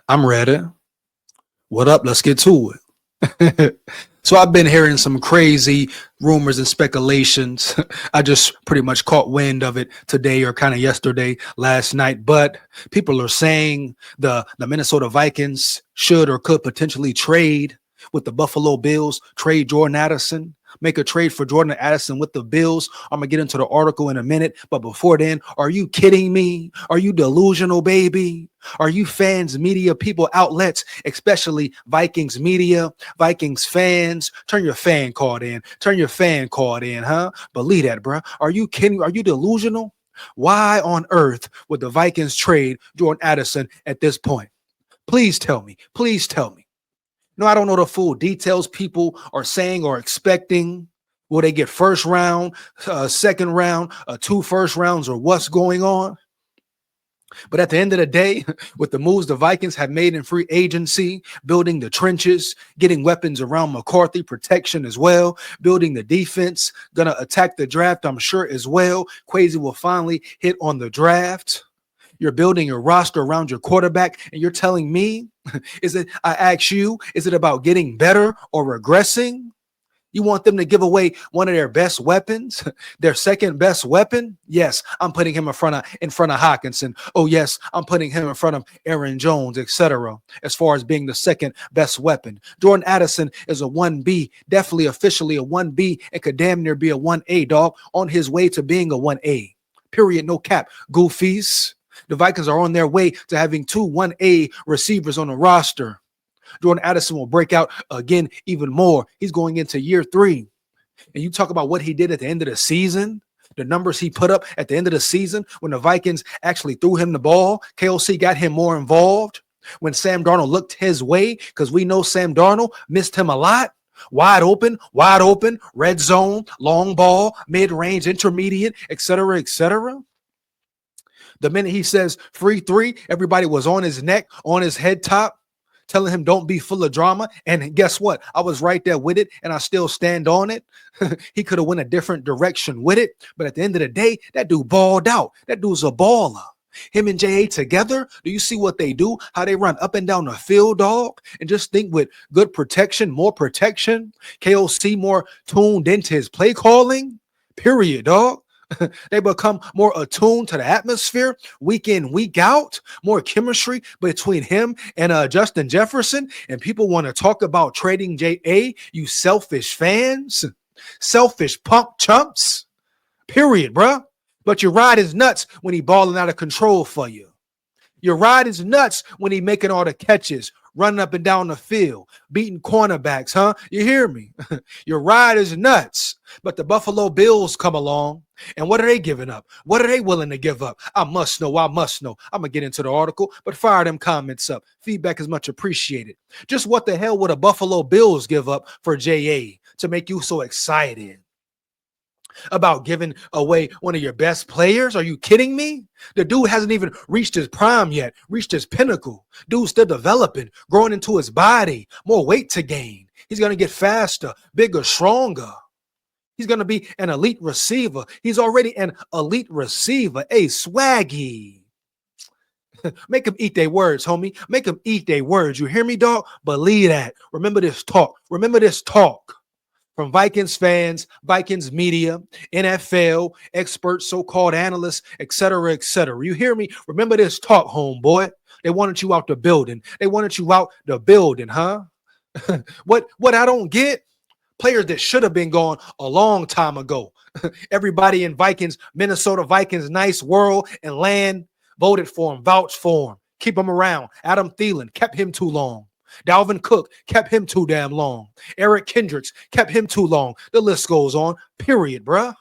I'm ready. What up? Let's get to it. So I've been hearing some crazy rumors and speculations. I just pretty much caught wind of it today or kind of yesterday, last night. But people are saying the Minnesota Vikings should or could potentially trade with the Buffalo Bills, trade Jordan Addison, make a trade for Jordan Addison with the Bills. I'm gonna get into the article in a minute, but before then, are you kidding me? Are you delusional, baby? Are you fans, media, people, outlets, especially Vikings media, Vikings fans? Turn your fan card in. Turn your fan card in, huh? Believe that, bro. Are you kidding? Are you delusional? Why on earth would the Vikings trade Jordan Addison at this point? Please tell me. Please tell me. No, I don't know the full details people are saying or expecting. Will they get first round, second round, two first rounds, or what's going on? But at the end of the day, with the moves the Vikings have made in free agency, building the trenches, getting weapons around McCarthy, protection as well, building the defense, gonna attack the draft, I'm sure as well. Quasi will finally hit on the draft. You're building your roster around your quarterback, and you're telling me, I ask you, is it about getting better or regressing? You want them to give away one of their best weapons, their second best weapon? Yes, I'm putting him in front of Hawkinson. Oh yes, I'm putting him in front of Aaron Jones, etc. As far as being the second best weapon, Jordan Addison is a 1B, definitely officially a 1B, and could damn near be a 1A dog on his way to being a 1A. Period. No cap. Goofies. The Vikings are on their way to having two 1A receivers on the roster. Jordan Addison will break out again even more. He's going into year 3. And you talk about what he did at the end of the season, the numbers he put up at the end of the season when the Vikings actually threw him the ball. KOC got him more involved. When Sam Darnold looked his way, because we know Sam Darnold missed him a lot. Wide open, red zone, long ball, mid-range, intermediate, etc., etc. The minute he says free three, everybody was on his neck, on his head top, telling him don't be full of drama. And guess what? I was right there with it, and I still stand on it. He could have went a different direction with it. But at the end of the day, that dude balled out. That dude's a baller. Him and J.A. together, do you see what they do? How they run up and down the field, dog? And just think with good protection, more protection, KOC more tuned into his play calling, period, dog. They become more attuned to the atmosphere week in, week out, more chemistry between him and Justin Jefferson. And people want to talk about trading J.A., you selfish fans, selfish punk chumps, period, bruh. But your ride is nuts when he balling out of control for you. Your ride is nuts when he making all the catches, running up and down the field, beating cornerbacks, huh? You hear me? Your ride is nuts. But the Buffalo Bills come along, and what are they giving up? What are they willing to give up? I must know. I'm going to get into the article, but fire them comments up. Feedback is much appreciated. Just what the hell would a Buffalo Bills give up for J.A. to make you so excited about giving away one of your best players? Are you kidding me? The dude hasn't even reached his prime yet, reached his pinnacle. Dude's still developing, growing into his body, more weight to gain. He's going to get faster, bigger, stronger. He's going to be an elite receiver. He's already an elite receiver, a swaggy. Make them eat their words, homie. Make them eat their words. You hear me, dog? Believe that. Remember this talk. Remember this talk. From Vikings fans, Vikings media, NFL, experts, so-called analysts, etc., etc. You hear me? Remember this talk, homeboy. They wanted you out the building. They wanted you out the building, huh? What I don't get? Players that should have been gone a long time ago. Everybody in Minnesota Vikings, nice world and land, voted for him, vouched for him, keep him around. Adam Thielen kept him too long. Dalvin Cook kept him too damn long. Eric Kendricks kept him too long. The list goes on, period, bruh.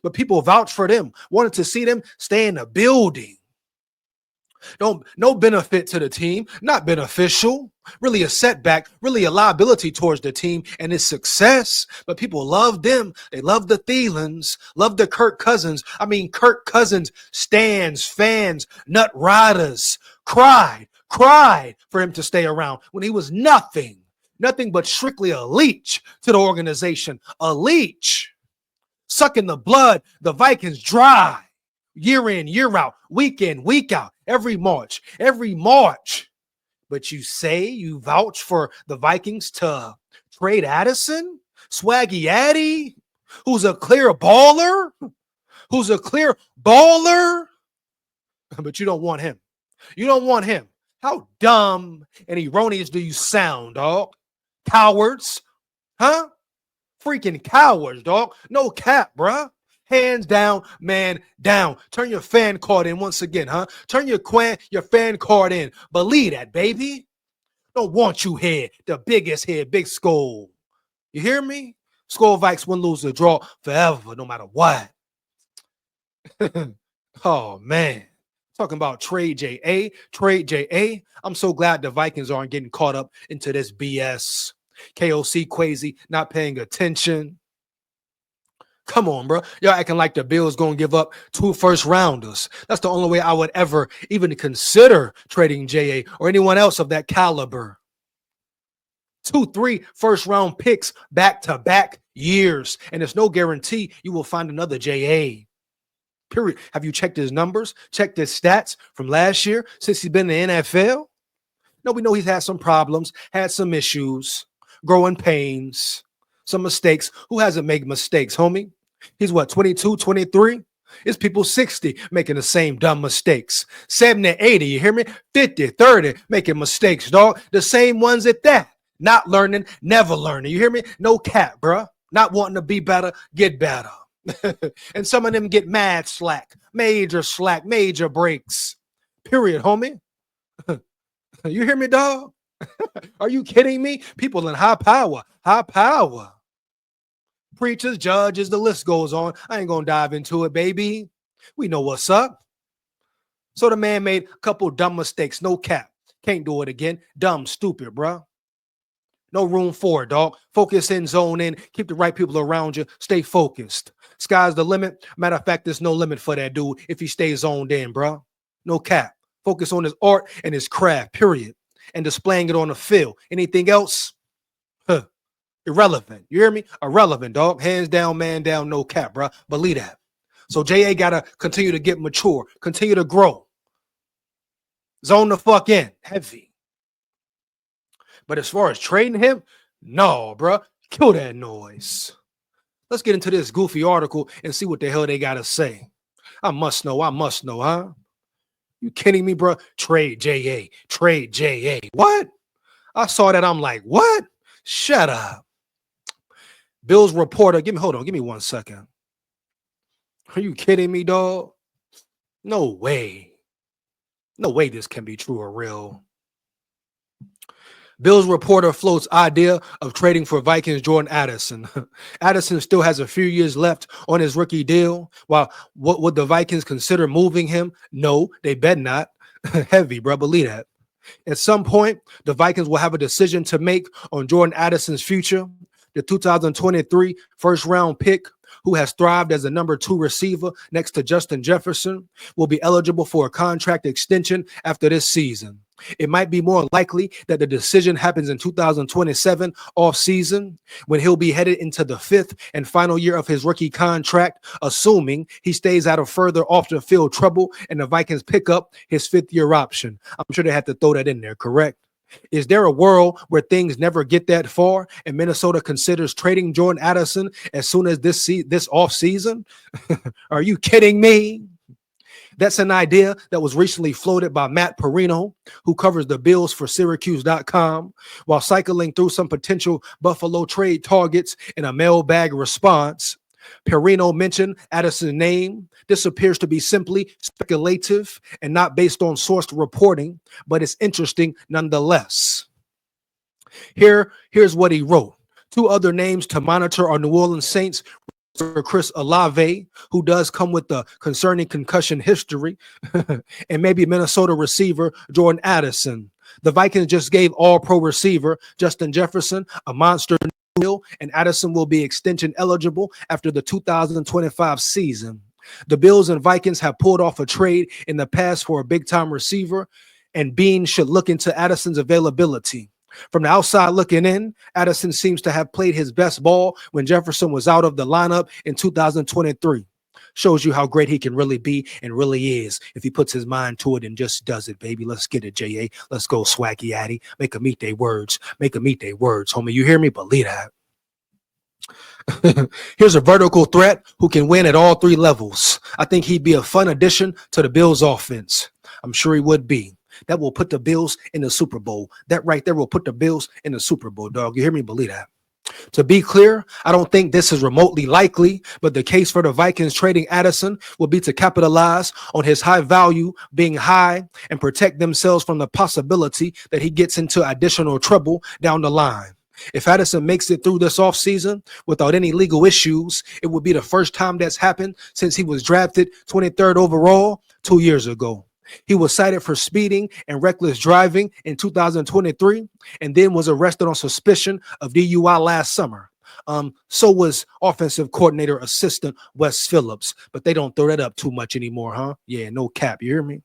But people vouched for them, wanted to see them stay in the building. No benefit to the team, not beneficial. Really a setback, really a liability towards the team and its success. But people love them. They love the Thielens, love the Kirk Cousins. I mean, Kirk Cousins stands, fans, nut riders, cried for him to stay around when he was nothing but strictly a leech to the organization, a leech, sucking the blood the Vikings dry, year in, year out, week in, week out, every March. But you say you vouch for the Vikings to trade Addison, Swaggy Addy, who's a clear baller, but you don't want him. You don't want him. How dumb and erroneous do you sound, dog? Cowards, huh? Freaking cowards, dog. No cap, bruh. Hands down, man down. Turn your fan card in once again, huh? Turn your fan card in. Believe that, baby. Don't want you here. The biggest here, big SKOL. You hear me? SKOL Vikes win, lose, or draw forever, no matter what. Oh, man. Talking about trade JA. I'm so glad the Vikings aren't getting caught up into this BS. KOC Quasi not paying attention. Come on, bro. Y'all acting like the Bills going to give up 2 first-rounders. That's the only way I would ever even consider trading JA or anyone else of that caliber. 2-3 first-round picks back-to-back years. And there's no guarantee you will find another JA. Period. Have you checked his numbers? Checked his stats from last year since he's been in the NFL? No, we know he's had some problems, had some issues, growing pains, some mistakes. Who hasn't made mistakes, homie? He's what, 22, 23? It's people 60 making the same dumb mistakes. 70, 80, you hear me? 50, 30 making mistakes, dog. The same ones at that. Not learning, never learning. You hear me? No cap, bruh. Not wanting to be better, get better. And some of them get mad slack, major breaks. Period, homie. You hear me, dog? Are you kidding me? People in high power. Preachers, judges, the list goes on. I ain't gonna dive into it, baby. We know what's up. So the man made a couple dumb mistakes. No cap. Can't do it again. Dumb, stupid, bro. No room for it, dog. Focus in, zone in. Keep the right people around you. Stay focused. Sky's the limit. Matter of fact, there's no limit for that dude if he stays zoned in, bro. No cap. Focus on his art and his craft, period. And displaying it on the field. Anything else? Irrelevant. You hear me? Irrelevant, dog. Hands down, man down, no cap, bro. Believe that. So JA got to continue to get mature, continue to grow. Zone the fuck in. Heavy. But as far as trading him, no, bro. Kill that noise. Let's get into this goofy article and see what the hell they got to say. I must know, huh? You kidding me, bro? Trade JA. What? I saw that. I'm like, what? Shut up. Bills reporter. Hold on. Give me 1 second. Are you kidding me, dog? No way. No way this can be true or real. Bills reporter floats idea of trading for Vikings Jordan Addison. Addison still has a few years left on his rookie deal. While what would the Vikings consider moving him? No, they bet not. Heavy, bro. Believe that. At some point, the Vikings will have a decision to make on Jordan Addison's future. The 2023 first-round pick, who has thrived as a number 2 receiver next to Justin Jefferson, will be eligible for a contract extension after this season. It might be more likely that the decision happens in 2027 off-season when he'll be headed into the 5th and final year of his rookie contract, assuming he stays out of further off-the-field trouble and the Vikings pick up his 5th-year option. I'm sure they had to throw that in there, correct? Is there a world where things never get that far and Minnesota considers trading Jordan Addison as soon as this offseason? Are you kidding me? That's an idea that was recently floated by Matt Perino, who covers the Bills for Syracuse.com, while cycling through some potential Buffalo trade targets in a mailbag response. Perino mentioned Addison's name. This appears to be simply speculative and not based on sourced reporting, but it's interesting nonetheless. Here's what he wrote. 2 other names to monitor are New Orleans Saints for Chris Olave, who does come with a concerning concussion history, and maybe Minnesota receiver Jordan Addison. The Vikings just gave all-pro receiver Justin Jefferson a monster deal, and Addison will be extension eligible after the 2025 season. The Bills and Vikings have pulled off a trade in the past for a big-time receiver, and Bean should look into Addison's availability. From the outside looking in, Addison seems to have played his best ball when Jefferson was out of the lineup in 2023. Shows you how great he can really be and really is if he puts his mind to it and just does it, baby. Let's get it, J.A. Let's go, Swaggy Addy. Make them eat their words. Make them eat their words, homie. You hear me? Believe that. Here's a vertical threat who can win at all three levels. I think he'd be a fun addition to the Bills offense. I'm sure he would be. That will put the Bills in the Super Bowl. That right there will put the Bills in the Super Bowl, dog. You hear me? Believe that. To be clear, I don't think this is remotely likely, but the case for the Vikings trading Addison will be to capitalize on his high value being high and protect themselves from the possibility that he gets into additional trouble down the line. If Addison makes it through this offseason without any legal issues, it would be the first time that's happened since he was drafted 23rd overall 2 years ago. He was cited for speeding and reckless driving in 2023 and then was arrested on suspicion of DUI last summer. So was offensive coordinator assistant Wes Phillips, but they don't throw that up too much anymore, huh? Yeah, no cap. You hear me?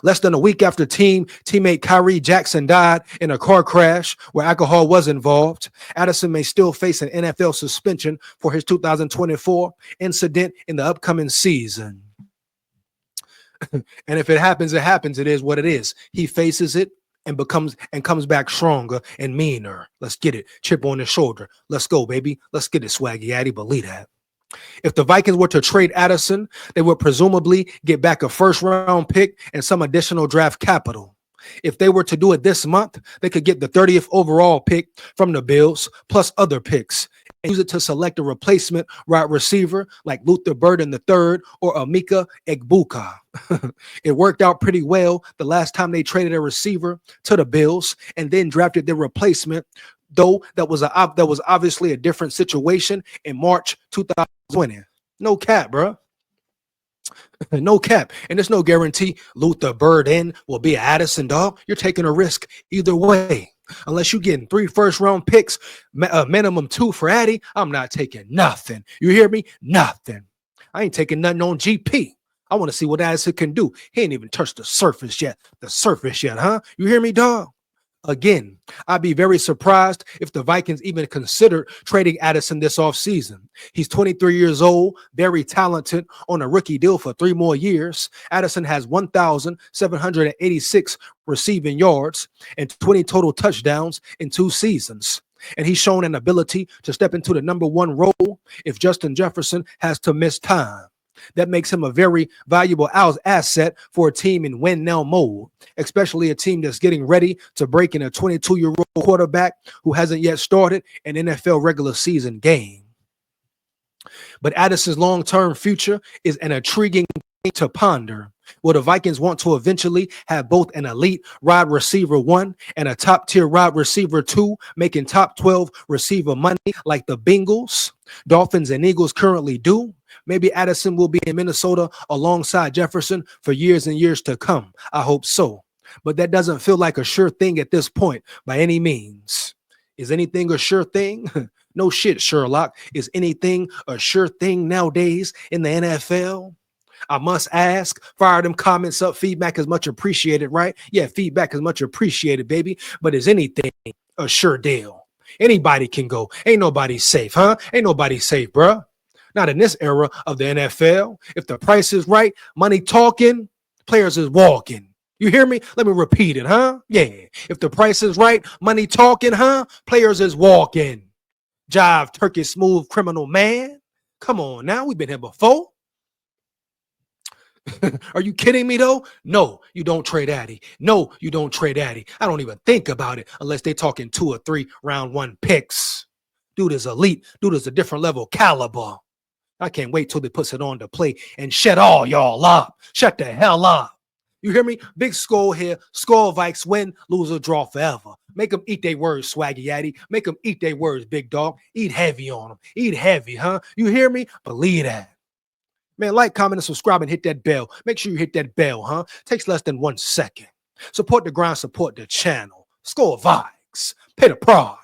Less than a week after teammate Kyrie Jackson died in a car crash where alcohol was involved, Addison may still face an NFL suspension for his 2024 incident in the upcoming season. And if it happens, it happens. It is what it is. He faces it and comes back stronger and meaner. Let's get it. Chip on his shoulder. Let's go, baby. Let's get it, Swaggy Addy. Believe that. If the Vikings were to trade Addison, they would presumably get back a first-round pick and some additional draft capital. If they were to do it this month, they could get the 30th overall pick from the Bills, plus other picks, and use it to select a replacement wide receiver like Luther Burden III or Emeka Egbuka. It worked out pretty well the last time they traded a receiver to the Bills and then drafted their replacement, though that was obviously a different situation in March 2020. No cap, bro. No cap. And there's no guarantee Luther Burden will be an Addison, dog. You're taking a risk either way. Unless you're getting 3 first-round picks, minimum 2 for Addy, I'm not taking nothing. You hear me? Nothing. I ain't taking nothing on GP. I want to see what Addison can do. He ain't even touched the surface yet. Huh? You hear me, dog? Again, I'd be very surprised if the Vikings even considered trading Addison this offseason. He's 23 years old, very talented, on a rookie deal for 3 more years. Addison has 1,786 receiving yards and 20 total touchdowns in 2 seasons. And he's shown an ability to step into the number 1 role if Justin Jefferson has to miss time. That makes him a very valuable asset for a team in win-now mode, especially a team that's getting ready to break in a 22-year-old quarterback who hasn't yet started an NFL regular season game. But Addison's long-term future is an intriguing thing to ponder. Will the Vikings want to eventually have both an elite wide receiver 1 and a top-tier wide receiver 2 making top 12 receiver money like the Bengals, Dolphins, and Eagles currently do? Maybe Addison will be in Minnesota alongside Jefferson for years and years to come. I hope so. But that doesn't feel like a sure thing at this point by any means. Is anything a sure thing? No shit, Sherlock. Is anything a sure thing nowadays in the NFL? I must ask. Fire them comments up. Feedback is much appreciated, right? Yeah, feedback is much appreciated, baby. But is anything a sure deal? Anybody can go. Ain't nobody safe, huh? Ain't nobody safe, bruh. Not in this era of the NFL. If the price is right, money talking, players is walking. You hear me? Let me repeat it, huh? Yeah. If the price is right, money talking, huh? Players is walking. Jive, turkey, smooth, criminal man. Come on now. We've been here before. Are you kidding me, though? No, you don't trade Addy. No, you don't trade Addy. I don't even think about it unless they're talking 2 or 3 round 1 picks. Dude is elite. Dude is a different level caliber. I can't wait till they puts it on to play and shut all y'all up. Shut the hell up. You hear me? Big SKOL here. SKOL Vikes win, lose or draw forever. Make them eat their words, Swaggy Addy. Make them eat their words, big dog. Eat heavy on them. Eat heavy, huh? You hear me? Believe that. Man, like, comment, and subscribe, and hit that bell. Make sure you hit that bell, huh? Takes less than 1 second. Support the grind, support the channel. SKOL Vikes. Pay the price.